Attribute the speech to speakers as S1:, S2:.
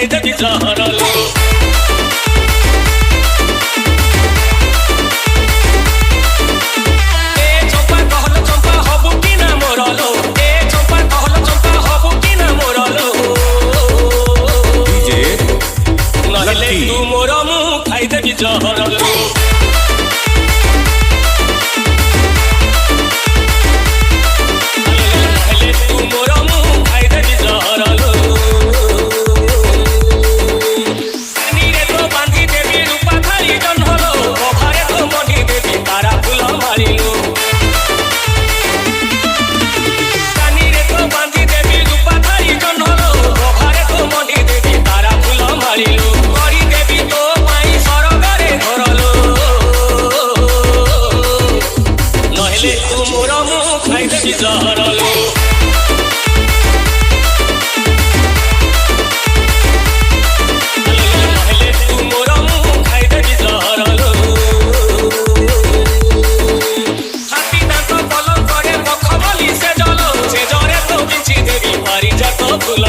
S1: ଖାଇଦେବି ଜହର ଲୋ तू मोर मुँह खाइदेवी जहर लो तू मोर मुँह खाइदेवी जहर लो रे तो बांधी देवी रूपा थाली जन्हलो घरे तो मनी देवी तारा फूल मारिलो रे तो बांधी देवी रूपा थाली जन्हलो घरे तो मनी देवी तारा फूल मारिलो तू मोर मुँह खाइदेवी जहर लो तू मोर मुँह खाइदेवी जहर लो हाथी दांत पलंग करे मखमली से जलो से जरे तो बिछी देवी पारिजात फूल